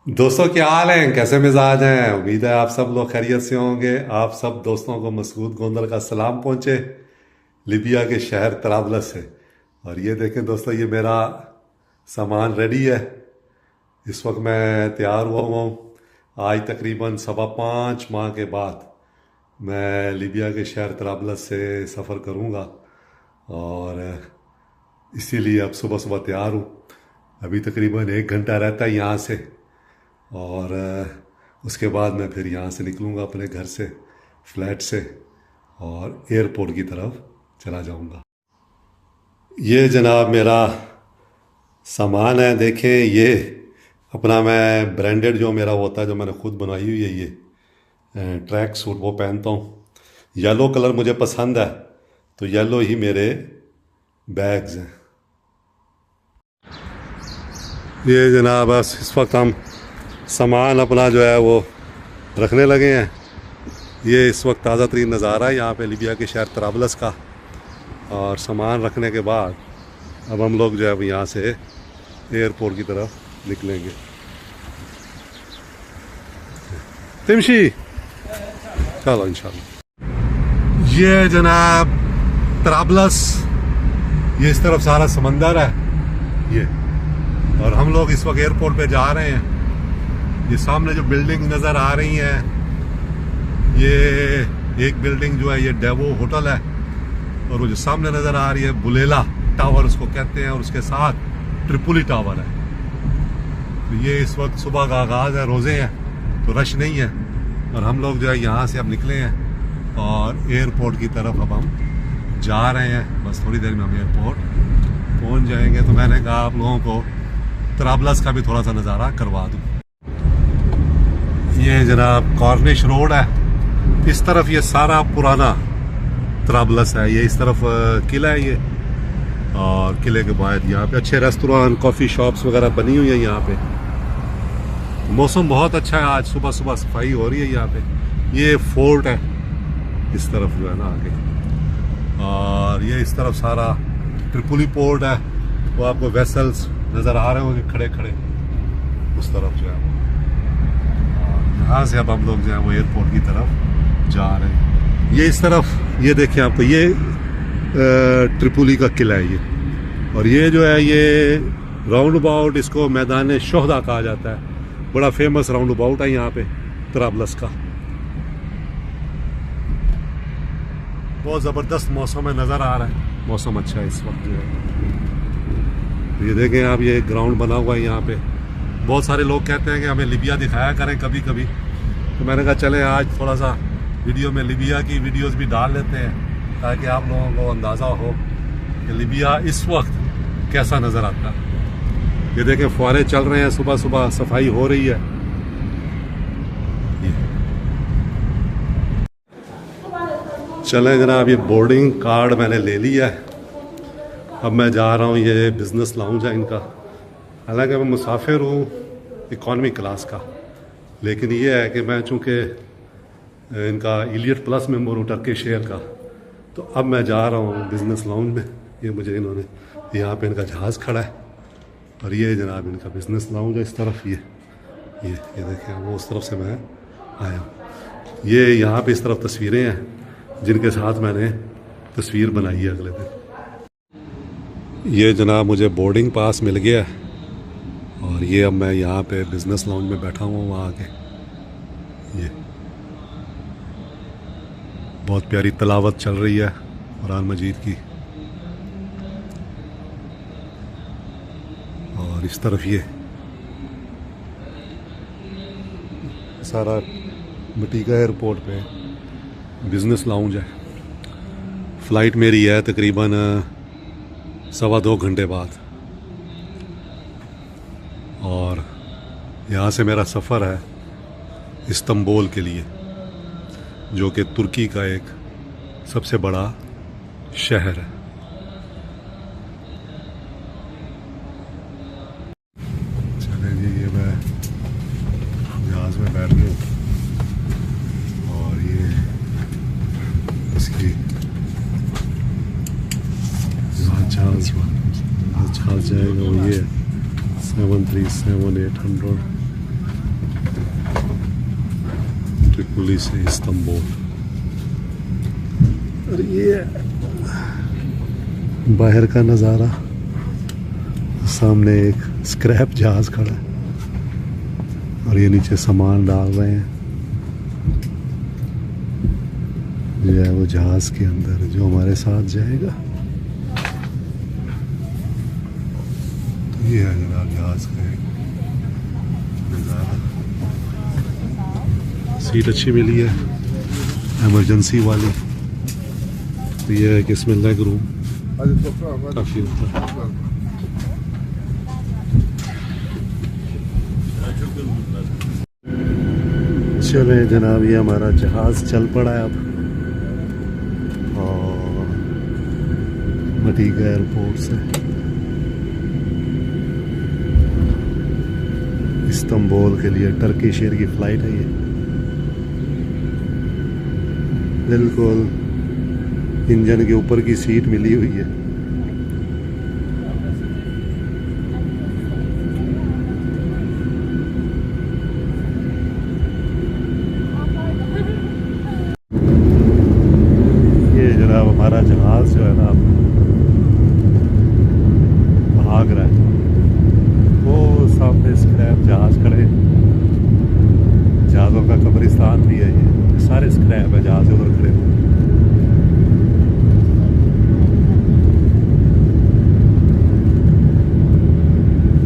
दोस्तों क्या हाल है, कैसे मिजाज हैं। उम्मीद है आप सब लोग खैरियत से होंगे। आप सब दोस्तों को मसूद गोंदल का सलाम पहुंचे लिबिया के शहर तराबलस से। और ये देखें दोस्तों, ये मेरा सामान रेडी है। इस वक्त मैं तैयार हुआ हूँ। आज तकरीबन 5.25 माह के बाद मैं लिबिया के शहर तराबलस से सफ़र करूँगा। और इसीलिए अब सुबह सुबह तैयार हूँ। अभी तकरीबन 1 घंटा रहता है यहाँ से। और उसके बाद मैं फिर यहाँ से निकलूँगा अपने घर से, फ्लैट से, और एयरपोर्ट की तरफ चला जाऊँगा। ये जनाब मेरा सामान है, देखें। ये अपना मैं ब्रांडेड जो मेरा होता है, जो मैंने खुद बनाई हुई है, ये ट्रैक सूट वो पहनता हूँ। येलो कलर मुझे पसंद है, तो येलो ही मेरे बैग्स हैं। ये जनाब बस इस वक्त हम सामान अपना जो है वो रखने लगे हैं। ये इस वक्त ताज़ा तरीन नज़ारा है यहाँ पे लिबिया के शहर तराबलस का। और सामान रखने के बाद अब हम लोग जो है यहाँ से एयरपोर्ट की तरफ निकलेंगे। तिमशी चलो इंशाल्लाह। ये जनाब तराबलस, ये इस तरफ सारा समंदर है ये। और हम लोग इस वक्त एयरपोर्ट पे जा रहे हैं। ये सामने जो बिल्डिंग नज़र आ रही है, ये एक बिल्डिंग जो है ये डेवो होटल है। और वो जो सामने नज़र आ रही है बुलेला टावर उसको कहते हैं, और उसके साथ ट्रिपोली टावर है। तो ये इस वक्त सुबह का आगाज़ है, रोज़े हैं तो रश नहीं है। और हम लोग जो है यहाँ से अब निकले हैं और एयरपोर्ट की तरफ अब हम जा रहे हैं। बस थोड़ी देर में हम एयरपोर्ट पहुँच जाएंगे। तो मैंने कहा आप लोगों को तराबलस का भी थोड़ा सा नज़ारा करवा दूँ। ये जनाब कॉर्निश रोड है। इस तरफ ये सारा पुराना तराबलस है। ये इस तरफ किला है ये। और किले के बाद यहाँ पे अच्छे रेस्टोरेंट, कॉफ़ी शॉप्स वगैरह बनी हुई है यहाँ पे। मौसम बहुत अच्छा है। आज सुबह सुबह सफाई हो रही है यहाँ पे। ये फोर्ट है इस तरफ जो है ना आगे। और ये इस तरफ सारा ट्रिपोली पोर्ट है। वो आपको वेसल्स नज़र आ रहे होंगे खड़े खड़े उस तरफ जो है। यहाँ से अब हम लोग जो है वो एयरपोर्ट की तरफ जा रहे हैं। ये इस तरफ ये देखिए आपको, ये ट्रिपोली का किला है ये। और ये जो है ये राउंड अबाउट, इसको मैदान शोहदा कहा जाता है। बड़ा फेमस राउंड अबाउट है यहाँ पे तराबलस का। बहुत ज़बरदस्त मौसम है, नज़र आ रहा है मौसम अच्छा है इस वक्त जो है। ये देखें आप, ये ग्राउंड बना हुआ है यहाँ पे। बहुत सारे लोग कहते हैं कि हमें लिबिया दिखाया करें कभी कभी। तो मैंने कहा चलें आज थोड़ा सा वीडियो में लिबिया की वीडियोस भी डाल लेते हैं, ताकि आप लोगों को अंदाज़ा हो कि लिबिया इस वक्त कैसा नज़र आता है। ये देखें फुहारे चल रहे हैं, सुबह सुबह सफाई हो रही है। चलें जनाब, ये बोर्डिंग कार्ड मैंने ले लिया है। अब मैं जा रहा हूँ, ये बिज़नेस लाउंज है इनका। हालांकि मैं मुसाफिर हूँ इकॉनमी क्लास का, लेकिन ये है कि मैं चूँकि इनका इलियट प्लस मेंबर हूँ टर्किश एयर का, तो अब मैं जा रहा हूँ बिज़नेस लाउंज में। ये मुझे इन्होंने, यहाँ पे इनका जहाज़ खड़ा है। और ये जनाब इनका बिज़नेस लाउंज है इस तरफ। ये देखें, वो उस तरफ से मैं आया हूँ। ये यहाँ पे इस तरफ तस्वीरें हैं जिनके साथ मैंने तस्वीर बनाई है अगले दिन। ये जनाब मुझे बोर्डिंग पास मिल गया है। और ये अब मैं यहाँ पे बिज़नेस लाउंज में बैठा हुआ हूँ वहाँ आके। ये बहुत प्यारी तलावत चल रही है कुरान मजीद की। और इस तरफ ये सारा मटीका एयरपोर्ट पे बिज़नेस लाउंज है। फ़्लाइट मेरी है तकरीबन 2.25 घंटे बाद। और यहाँ से मेरा सफ़र है इस्तांबुल के लिए, जो कि तुर्की का एक सबसे बड़ा शहर है। चलें जी, ये मैं जहाज़ में बैठ गया और ये इसकी जहाज़ जाएगा वो ये 737-800 ट्रिपोली से इस्तांबुल। और ये बाहर का नज़ारा, सामने एक स्क्रैप जहाज़ खड़ा है और ये नीचे सामान डाल रहे हैं जो है वो जहाज़ के अंदर, जो हमारे साथ जाएगा। तो ये है जनाब जहाज़ का नज़ारा। सीट अच्छी मिली है, एमरजेंसी वाली। तो ये है कि इसमें लेग रूम काफ़ी होता है। चले जनाब, ये हमारा जहाज़ चल पड़ा है अब और मटीका एयरपोर्ट से इस्तांबुल के लिए टर्किश एयर की फ़्लाइट है ये। बिल्कुल इंजन के ऊपर की सीट मिली हुई है। ये जनाब हमारा जहाज जो है ना भाग रहा है। वो सामने स्क्रैप जहाज खड़े, जहाज़ों का कब्रिस्तान भी है ये, सारे स्क्रैप है जहाज उधर खड़े।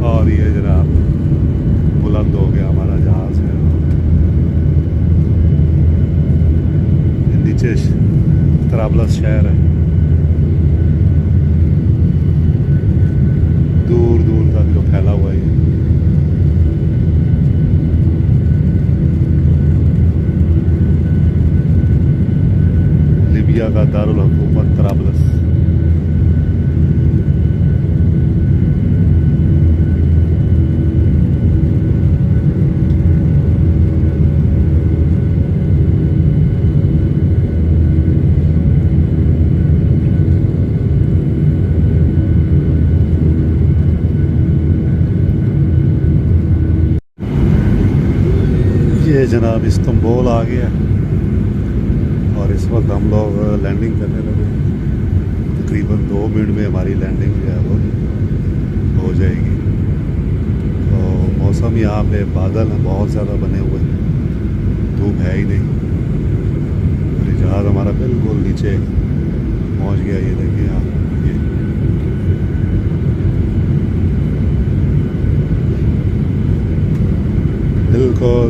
और ये जनाब बुलंद हो गया हमारा जहाज है। नीचे तराबलस शहर है, दूर दूर तक जो फैला हुआ है। लीबिया का दारुल हुकूमत तराबलस। ये जनाब इस्तांबुल आ गया और इस वक्त हम लोग लैंडिंग करने लगे। तकरीबन 2 मिनट में हमारी लैंडिंग जो है वो हो जाएगी। तो मौसम यहाँ पे बादल हैं बहुत ज़्यादा बने हुए हैं, धूप है ही नहीं। और ये जहाज़ हमारा बिल्कुल नीचे पहुँच गया। ये देखिए आप, ये बिल्कुल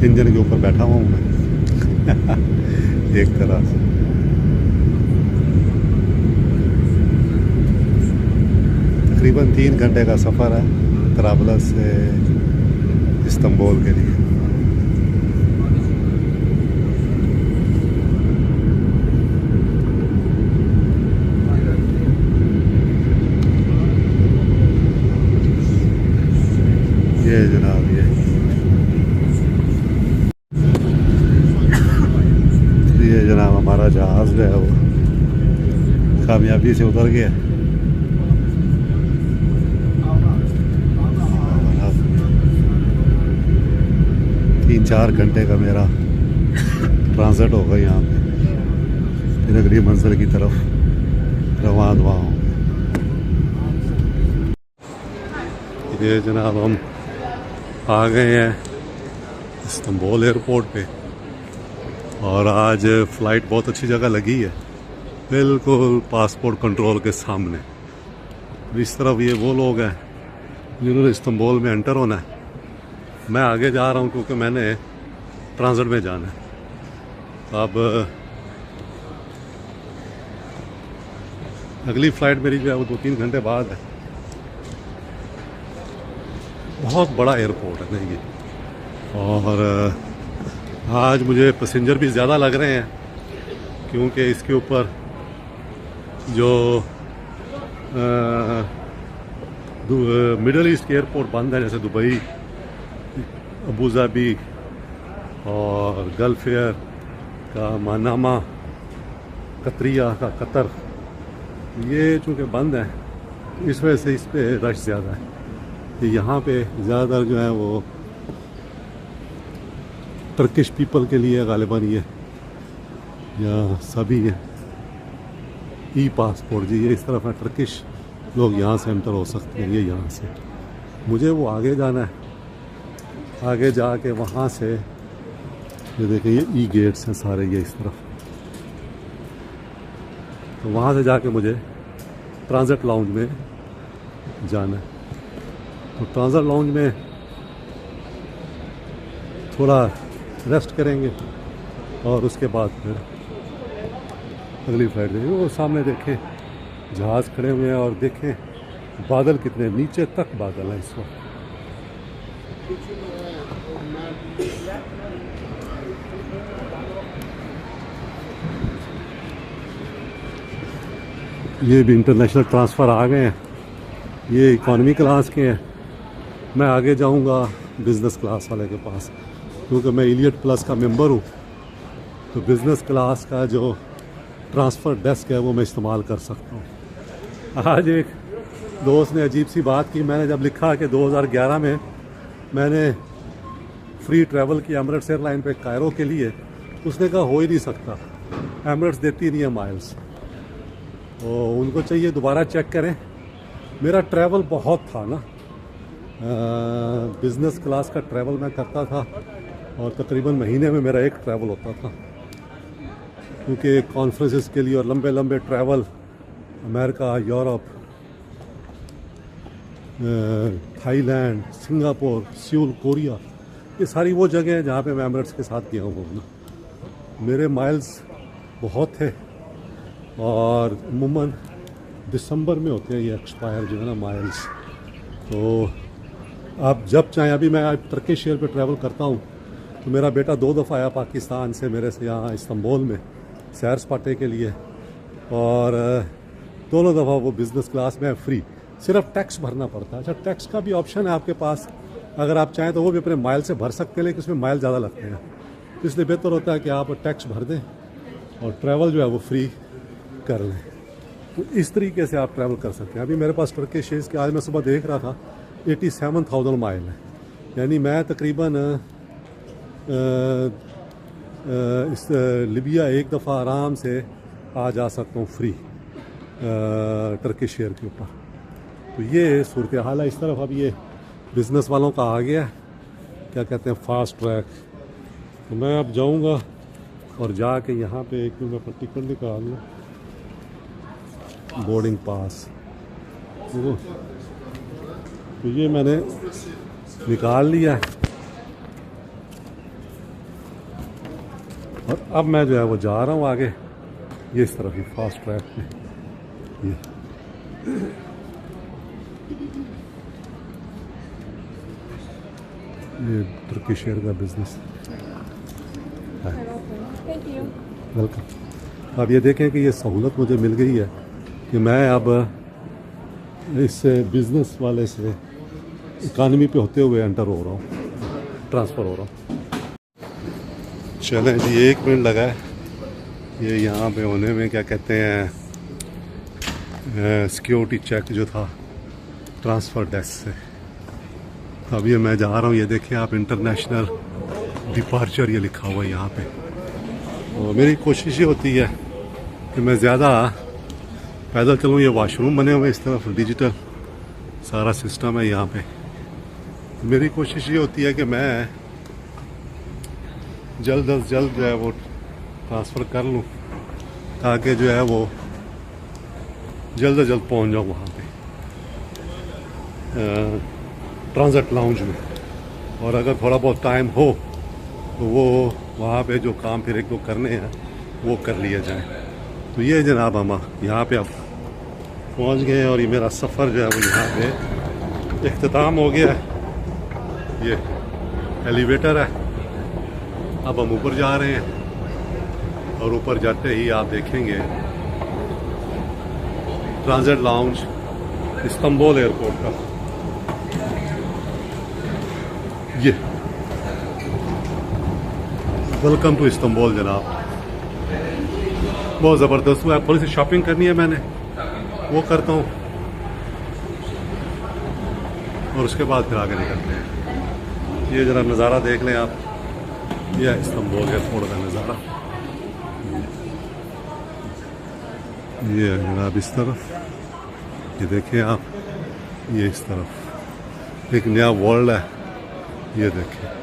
इंजन के ऊपर बैठा हुआ हूँ मैं एक तरह से। तकरीबन 3 घंटे का सफ़र है तराबलस से इस्तांबुल के लिए। ये जनाब ये जनाब हमारा जहाज़ जो है वो कामयाबी से उतर गया। तीन 4 घंटे का मेरा ट्रांजिट होगा यहाँ पे, फिर अगली मंजिल की तरफ रवाना हुआ। ये जनाब हम आ गए हैं इस्तांबुल एयरपोर्ट पे और आज फ़्लाइट बहुत अच्छी जगह लगी है, बिल्कुल पासपोर्ट कंट्रोल के सामने। इस तरफ ये वो लोग हैं जिन्होंने इस्तांबुल में एंटर होना है। मैं आगे जा रहा हूँ क्योंकि मैंने ट्रांजिट में जाना है। अब अगली फ़्लाइट मेरी जो है वो 2-3 घंटे बाद है। बहुत बड़ा एयरपोर्ट है नहीं ये, और आज मुझे पैसेंजर भी ज़्यादा लग रहे हैं क्योंकि इसके ऊपर जो मिडल ईस्ट के एयरपोर्ट बंद है, जैसे दुबई, अबू धाबी और गल्फ एयर का मनामा, कतरिया का कतर, ये चूँकि बंद है इस वजह से इस पर रश ज़्यादा है। तो यहाँ पे ज़्यादातर जो है वो टर्किश पीपल के लिए गालिबन ये या सभी ई पासपोर्ट जी, ये इस तरफ है टर्किश लोग यहाँ से एंटर हो सकते हैं। ये यहाँ से मुझे वो आगे जाना है, आगे जाके वहाँ से ये देखिए ये ई गेट्स हैं सारे ये इस तरफ, तो वहाँ से जाके मुझे ट्रांजिट लाउंज में जाना है। तो ट्रांजिट लाउंज में थोड़ा रेस्ट करेंगे और उसके बाद फिर अगली फ्लाइट देंगे। वो सामने देखें जहाज़ खड़े हुए हैं और देखें बादल कितने नीचे तक बादल हैं इस वक्त। ये भी इंटरनेशनल ट्रांसफ़र आ गए हैं, ये इकॉनमी क्लास के हैं। मैं आगे जाऊंगा बिज़नेस क्लास वाले के पास, क्योंकि मैं इलियट प्लस का मेंबर हूँ, तो बिज़नेस क्लास का जो ट्रांसफ़र डेस्क है वो मैं इस्तेमाल कर सकता हूँ। आज एक दोस्त ने अजीब सी बात की, मैंने जब लिखा कि 2011 में मैंने फ्री ट्रैवल की एमरेट्स एयरलाइन पे कायरो के लिए, उसने कहा हो ही नहीं सकता, एमरेट्स देती नहीं है माइल्स, तो उनको चाहिए दोबारा चेक करें। मेरा ट्रैवल बहुत था ना, बिज़नेस क्लास का ट्रैवल मैं करता था और तकरीबन महीने में मेरा एक ट्रैवल होता था, क्योंकि कॉन्फ्रेंसेस के लिए और लंबे लंबे travel America, Europe, Thailand, Singapore, Seoul, Korea, ये सारी वो जगह हैं जहाँ पे मैं एमिरेट्स के साथ गया हूँ ना। मेरे माइल्स बहुत थे और अमूमन दिसंबर में होते हैं ये एक्सपायर जो है ना माइल्स। तो आप जब चाहें, अभी मैं टर्किश एयर पे ट्रैवल करता हूँ, तो मेरा बेटा 2 दफ़ा आया पाकिस्तान से मेरे से यहाँ इस्तांबुल में सैर सपाटे के लिए, और दोनों दफ़ा वो बिज़नेस क्लास में फ्री, सिर्फ टैक्स भरना पड़ता है। अच्छा, टैक्स का भी ऑप्शन है आपके पास, अगर आप चाहें तो वो भी अपने माइल से भर सकते हैं, लेकिन उसमें माइल ज़्यादा लगते हैं, तो इसलिए बेहतर होता है कि आप टैक्स भर दें और ट्रैवल जो है वो फ्री कर लें। तो इस तरीके से आप ट्रैवल कर सकते हैं। अभी मेरे पास टर्किश एयर्स के, आज मैं सुबह देख रहा था, 87,000 माइल है, यानी मैं तकरीबन इस लिबिया एक दफ़ा आराम से आ जा सकता हूँ फ्री टर्किश एयर के ऊपर। तो ये सूरत हाल है इस तरफ। अब ये बिज़नेस वालों का आ गया, क्या कहते हैं, फास्ट ट्रैक। तो मैं अब जाऊंगा और जाके यहाँ पे एक मिनट में टिकट निकाल लूँ, बोर्डिंग पास। तो ये मैंने निकाल लिया और अब मैं जो है वो जा रहा हूँ आगे, ये इस तरफ ही फास्ट ट्रैक में। ये टर्किश एयर का बिजनेस है। वेलकम। अब ये देखें कि ये सहूलत मुझे मिल गई है कि मैं अब इस बिज़नेस वाले से इकानमी पे होते हुए एंटर हो रहा हूँ, ट्रांसफ़र हो रहा हूँ। चलें जी, 1 मिनट लगा है ये यहाँ पे होने में, क्या कहते हैं, सिक्योरिटी चेक जो था ट्रांसफ़र डेस्क से। अब ये मैं जा रहा हूँ, ये देखें आप, इंटरनेशनल डिपार्चर ये लिखा हुआ है यहाँ पे। और मेरी कोशिश ये होती है कि मैं ज़्यादा पैदल चलूँ। ये वाशरूम बने हुए इस तरफ, डिजिटल सारा सिस्टम है यहाँ पे। मेरी कोशिश ये होती है कि मैं जल्द अज जल्द जो है वो ट्रांसफ़र कर लूँ, ताकि जो है वो जल्द अज जल्द पहुँच जाऊँ वहाँ पे ट्रांजिट लाउंज में। और अगर थोड़ा बहुत टाइम हो तो वो वहाँ पे जो काम फिर एक दो करने हैं वो कर लिए जाएं। तो ये जनाब हम यहाँ पे अब पहुँच गए और ये मेरा सफ़र जो है वो यहाँ पे इख्तिताम हो गया है। ये एलिवेटर है, अब हम ऊपर जा रहे हैं और ऊपर जाते ही आप देखेंगे ट्रांजिट लाउंज इस्तांबुल एयरपोर्ट का। ये वेलकम टू इस्तांबुल जनाब, बहुत ज़बरदस्त हुआ। थोड़ी सी शॉपिंग करनी है मैंने, वो करता हूँ और उसके बाद फिर आगे निकलते हैं। ये ज़रा नज़ारा देख लें आप, यह इस्तांबुल एयरपोर्ट का नज़ारा। ये है जनाब इस तरफ, ये देखिए आप, ये इस तरफ एक नया वर्ल्ड है, ये देखिए।